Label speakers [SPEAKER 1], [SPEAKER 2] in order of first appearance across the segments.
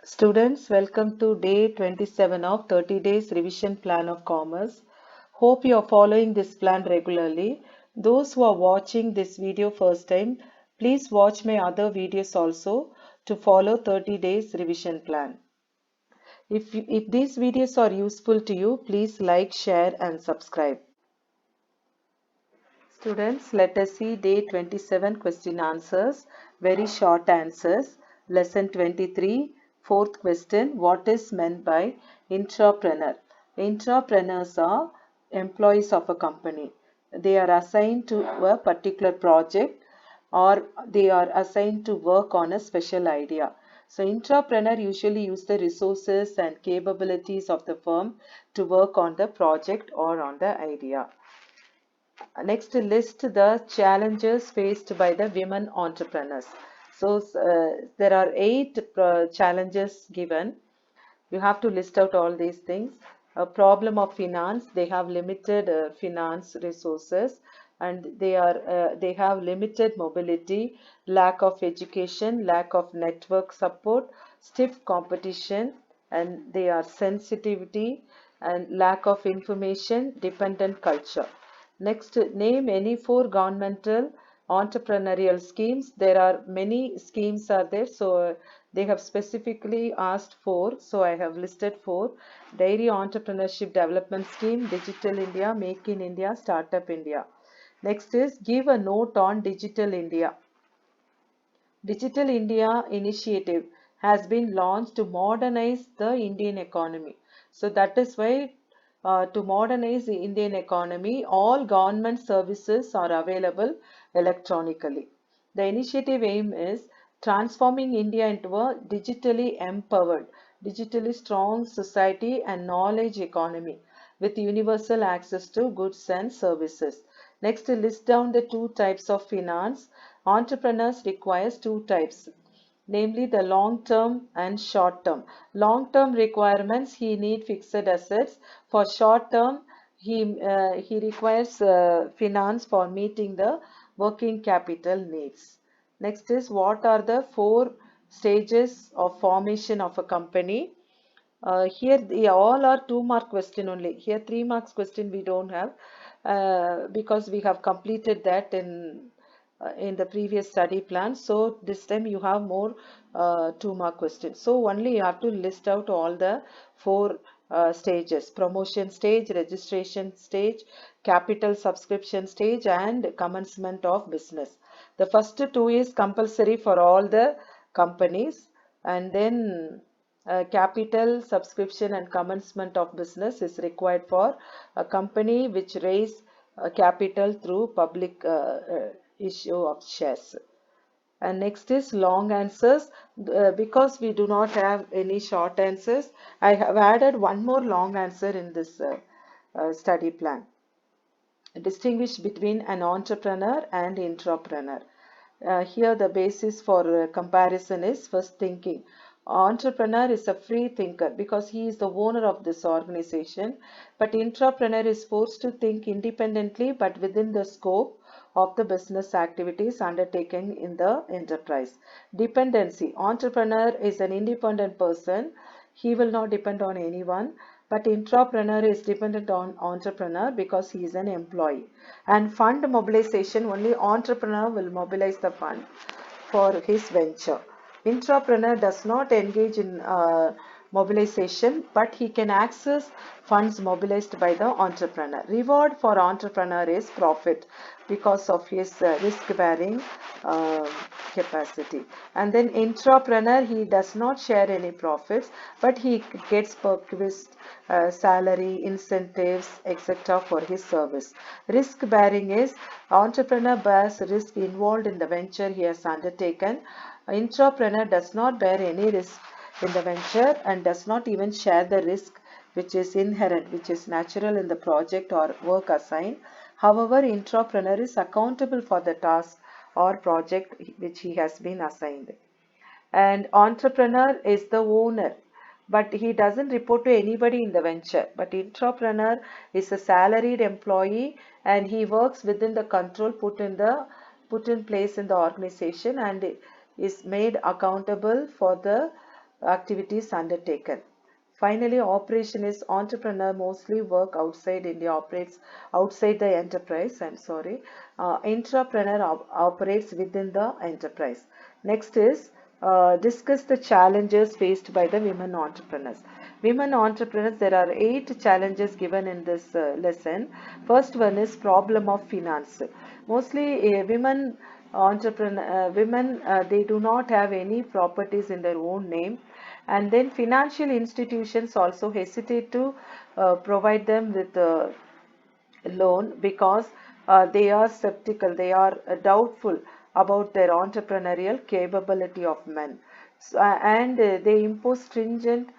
[SPEAKER 1] Students, welcome to day 27 of 30 days revision plan of commerce. Hope you are following this plan regularly. Those who are watching this video first time, please watch my other videos also to follow 30 days revision plan. If these videos are useful to you, please like, share and subscribe. Students, let us see day 27 question answers, very short answers. Lesson 23, fourth question, what is meant by intrapreneur? Intrapreneurs are employees of a company. They are assigned to a particular project or they are assigned to work on a special idea. So intrapreneur usually use the resources and capabilities of the firm to work on the project or on the idea. Next, list the challenges faced by the women entrepreneurs. So there are eight challenges given. You have to list out all these things. A problem of finance. They have limited finance resources, and they have limited mobility, lack of education, lack of network support, stiff competition, and they are sensitivity and lack of information, dependent culture. Next, name any four governmental entrepreneurial schemes. There are many schemes are there, so they have specifically asked four. So I have listed four: Dairy Entrepreneurship Development Scheme, Digital India, Make in India, Startup India. Next is give a note on Digital India. Digital India initiative has been launched to modernize the Indian economy. So that is why to modernize the Indian economy, all government services are available electronically. The initiative aim is transforming India into a digitally empowered, digitally strong society and knowledge economy with universal access to goods and services. Next, list down the two types of finance. Entrepreneurs requires two types, namely the long term and short term. Long term requirements, he need fixed assets. For short term, he requires finance for meeting the working capital needs. Next is what are the four stages of formation of a company? Here they all are 2 mark question only. Here 3 marks question we don't have because we have completed that in the previous study plan. So this time you have more 2 mark questions. So only you have to list out all the four stages: promotion stage, registration stage, capital subscription stage, and commencement of business. The first two is compulsory for all the companies, and then capital subscription and commencement of business is required for a company which raise capital through public issue of shares. And next is long answers. Because we do not have any short answers, I have added one more long answer in this study plan. Distinguish between an entrepreneur and intrapreneur. Here the basis for comparison is first thinking. Entrepreneur is a free thinker because he is the owner of this organization, but intrapreneur is forced to think independently but within the scope of the business activities undertaken in the enterprise. Dependency. Entrepreneur is an independent person. He will not depend on anyone, but intrapreneur is dependent on entrepreneur because he is an employee. And fund mobilization, only entrepreneur will mobilize the fund for his venture. Intrapreneur does not engage in mobilization, but he can access funds mobilized by the entrepreneur. Reward for entrepreneur is profit because of his risk-bearing uh, capacity. And then intrapreneur, he does not share any profits, but he gets bequeathed salary, incentives, etc. for his service. Risk bearing is entrepreneur bears risk involved in the venture he has undertaken. Intrapreneur does not bear any risk in the venture and does not even share the risk which is inherent, which is natural in the project or work assigned. However, intrapreneur is accountable for the task or project which he has been assigned. And entrepreneur is the owner, but he doesn't report to anybody in the venture. But intrapreneur is a salaried employee and he works within the control put in place in the organization and is made accountable for the activities undertaken. Finally, operation is entrepreneur mostly work outside India, operates outside the enterprise. I'm sorry. Intrapreneur operates within the enterprise. Next is discuss the challenges faced by the women entrepreneurs. Women entrepreneurs, there are 8 challenges given in this lesson. First one is problem of finance. Mostly women, they do not have any properties in their own name, and then financial institutions also hesitate to provide them with loan because they are skeptical, they are doubtful about their entrepreneurial capability of men. So, and they impose stringent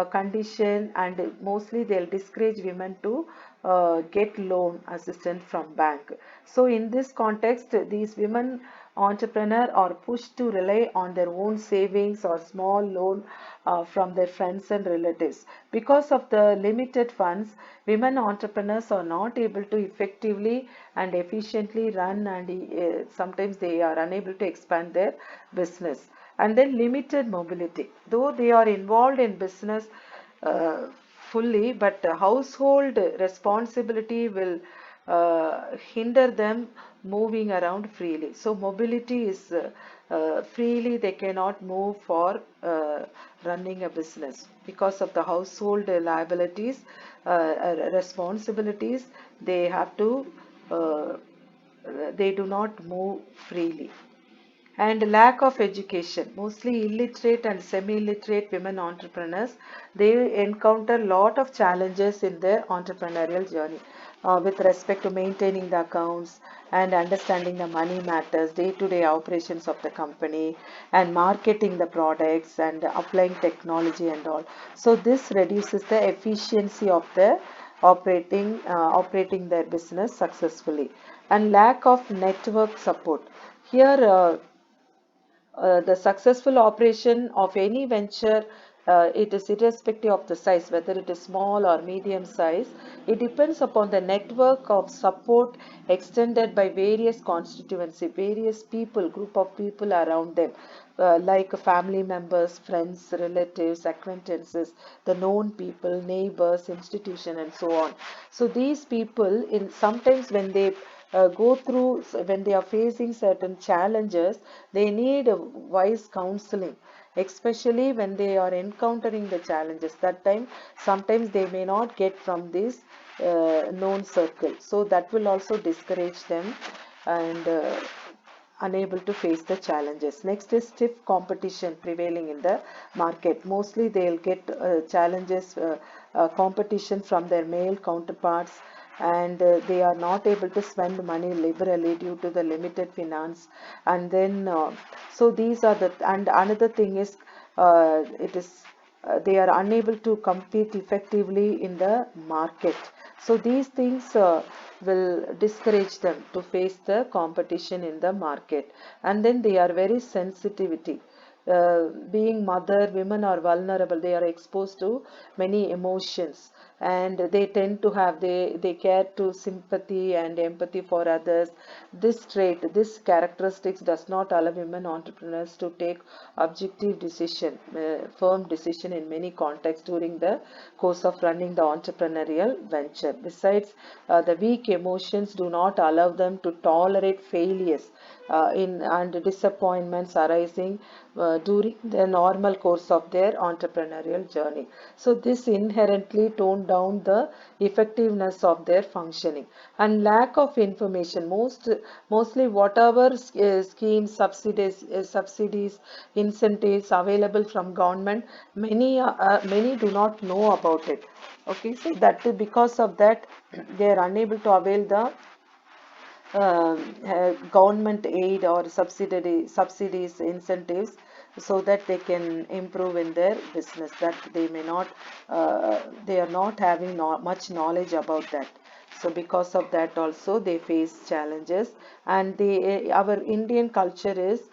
[SPEAKER 1] condition, and mostly they'll discourage women to get loan assistance from bank. So in this context, these women entrepreneur are pushed to rely on their own savings or small loan from their friends and relatives. Because of the limited funds, women entrepreneurs are not able to effectively and efficiently run, and sometimes they are unable to expand their business. And then limited mobility. Though they are involved in business uh, fully, but household responsibility will hinder them moving around freely. So mobility is freely, they cannot move for running a business because of the household liabilities, responsibilities. They have to, uh, they do not move freely. And lack of education, mostly illiterate and semi-illiterate women entrepreneurs, they encounter a lot of challenges in their entrepreneurial journey with respect to maintaining the accounts and understanding the money matters, day-to-day operations of the company, and marketing the products and applying technology and all. So this reduces the efficiency of the operating their business successfully. And lack of network support, here the successful operation of any venture, it is irrespective of the size, whether it is small or medium size. It depends upon the network of support extended by various constituency, various people, group of people around them, like family members, friends, relatives, acquaintances, the known people, neighbors, institution, and so on. So these people, in sometimes when they go through, when they are facing certain challenges, they need a wise counseling, especially when they are encountering the challenges. That time, sometimes they may not get from this known circle. So that will also discourage them and unable to face the challenges. Next is stiff competition prevailing in the market. Mostly they'll get challenges, competition from their male counterparts, and they are not able to spend money liberally due to the limited finance. And then so these are the, and another thing is it is they are unable to compete effectively in the market. So these things will discourage them to face the competition in the market. And then they are very sensitivity. Being mother, women are vulnerable, they are exposed to many emotions, and they tend to have, they care to sympathy and empathy for others. This trait, this characteristics does not allow women entrepreneurs to take objective decision, firm decision in many contexts during the course of running the entrepreneurial venture. Besides, the weak emotions do not allow them to tolerate failures in and disappointments arising during the normal course of their entrepreneurial journey. So this inherently tone down the effectiveness of their functioning. And lack of information, mostly whatever schemes, subsidies, incentives available from government, many do not know about it. Okay, so that because of that they are unable to avail the government aid or subsidies, incentives, so that they can improve in their business, that they may not, they are not having much knowledge about that. So because of that also they face challenges. And our Indian culture is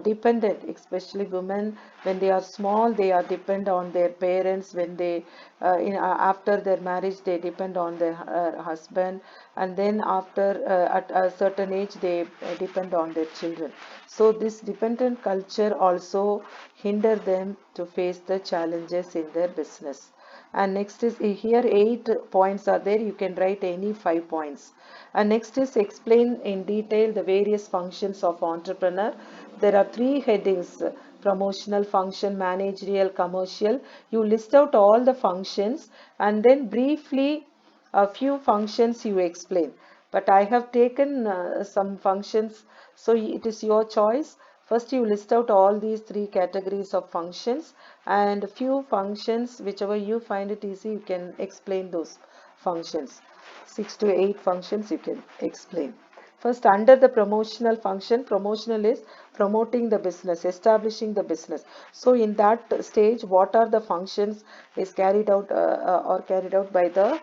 [SPEAKER 1] dependent, especially women. When they are small, they are dependent on their parents. When they after their marriage, they depend on their husband, and then after at a certain age, they depend on their children. So this dependent culture also hinder them to face the challenges in their business. And next is here 8 points are there. You can write any 5 points. And next is explain in detail the various functions of entrepreneur. There are three headings: promotional, function, managerial, commercial. You list out all the functions and then briefly a few functions you explain. But I have taken some functions, so it is your choice. First, you list out all these three categories of functions, and a few functions, whichever you find it easy, you can explain those functions. 6 to 8 functions you can explain. First, under the promotional function, promotional is promoting the business, establishing the business. So in that stage, what are the functions is carried out or carried out by the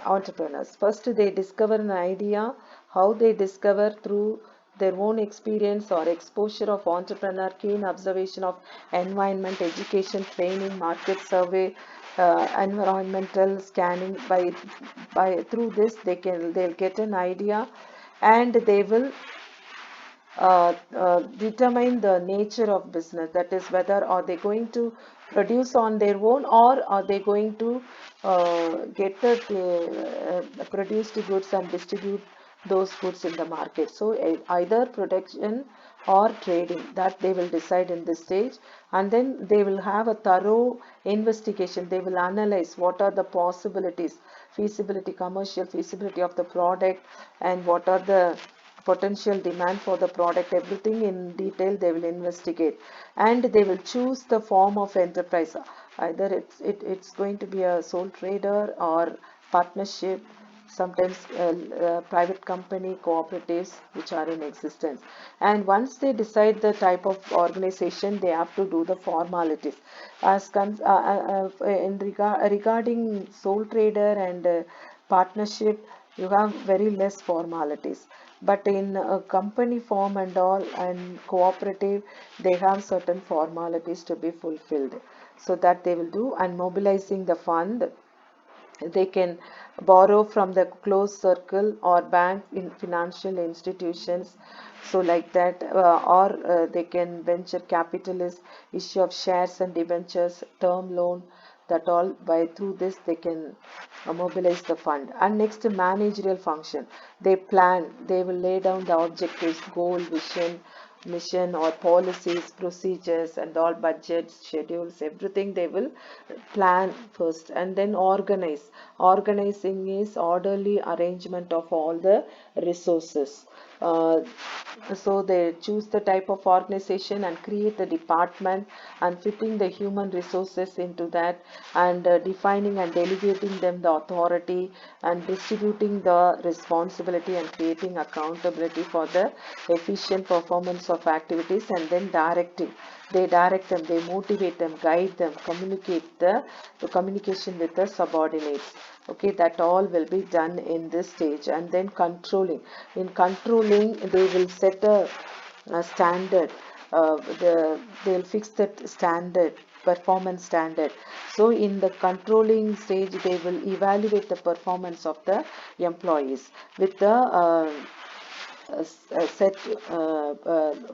[SPEAKER 1] entrepreneurs? First, they discover an idea. How they discover? Through their own experience or exposure of entrepreneur, keen observation of environment, education, training, market survey, environmental scanning. By through this, they'll get an idea, and they will determine the nature of business. That is, whether are they going to produce on their own, or are they going to get the produced goods and distribute those goods in the market. So either production or trading, that they will decide in this stage. And then they will have a thorough investigation. They will analyze what are the possibilities, feasibility, commercial feasibility of the product, and what are the potential demand for the product. Everything in detail they will investigate, and they will choose the form of enterprise. Either it's going to be a sole trader or partnership, sometimes private company, cooperatives which are in existence. And once they decide the type of organization, they have to do the formalities. Regarding sole trader and partnership, you have very less formalities. But in a company form and all, and cooperative, they have certain formalities to be fulfilled. So that they will do. And mobilizing the fund, they can borrow from the closed circle or bank in financial institutions. So like that, or they can venture capitalist, issue of shares and debentures, term loan. That all, by through this they can mobilize the fund. And next, managerial function, they plan, they will lay down the objectives, goal, vision, mission, or policies, procedures, and all, budgets, schedules, everything they will plan first. And then organize. Organizing is orderly arrangement of all the resources. uh, so they choose the type of organization and create the department, and fitting the human resources into that, and defining and delegating them the authority, and distributing the responsibility, and creating accountability for the efficient performance of activities. And then directing, they direct them, they motivate them, guide them, communicate the communication with the subordinates. Okay, that all will be done in this stage. And then controlling, in controlling they will set a standard. They'll fix that standard, performance standard. So in the controlling stage, they will evaluate the performance of the employees with the set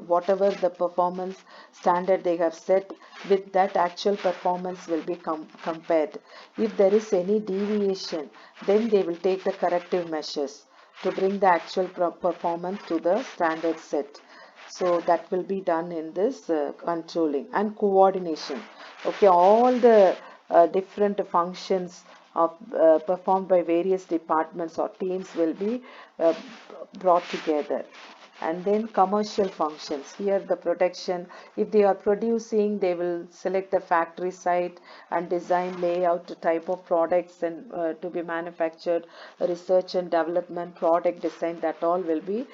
[SPEAKER 1] whatever the performance standard they have set, with that actual performance will be compared. If there is any deviation, then they will take the corrective measures to bring the actual performance to the standard set. So that will be done in this controlling. And coordination, okay, all the different functions of performed by various departments or teams will be uh, brought together. And then commercial functions, here the protection, if they are producing, they will select the factory site and design layout, type of products and to be manufactured, research and development, product design, that all will be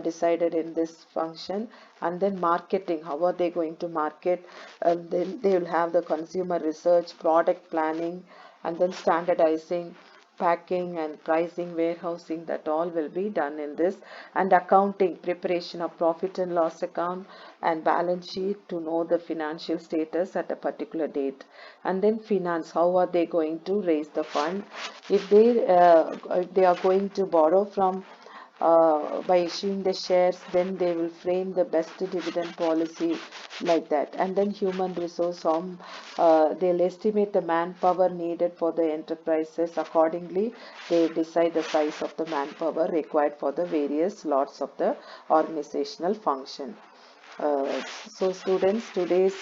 [SPEAKER 1] decided in this function. And then marketing, how are they going to market, and then they will have the consumer research, product planning, and then standardizing, packing and pricing, warehousing, that all will be done in this. And accounting, preparation of profit and loss account and balance sheet to know the financial status at a particular date. And then finance, how are they going to raise the fund? If they are going to borrow from by issuing the shares, then they will frame the best dividend policy, like that. And then human resource, they'll estimate the manpower needed for the enterprises. Accordingly, they decide the size of the manpower required for the various lots of the organizational function. So students, today's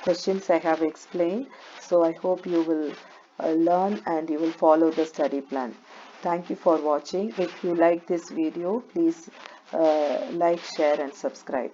[SPEAKER 1] questions I have explained. So I hope you will learn and you will follow the study plan. Thank you for watching. If you like this video, please like, share and subscribe.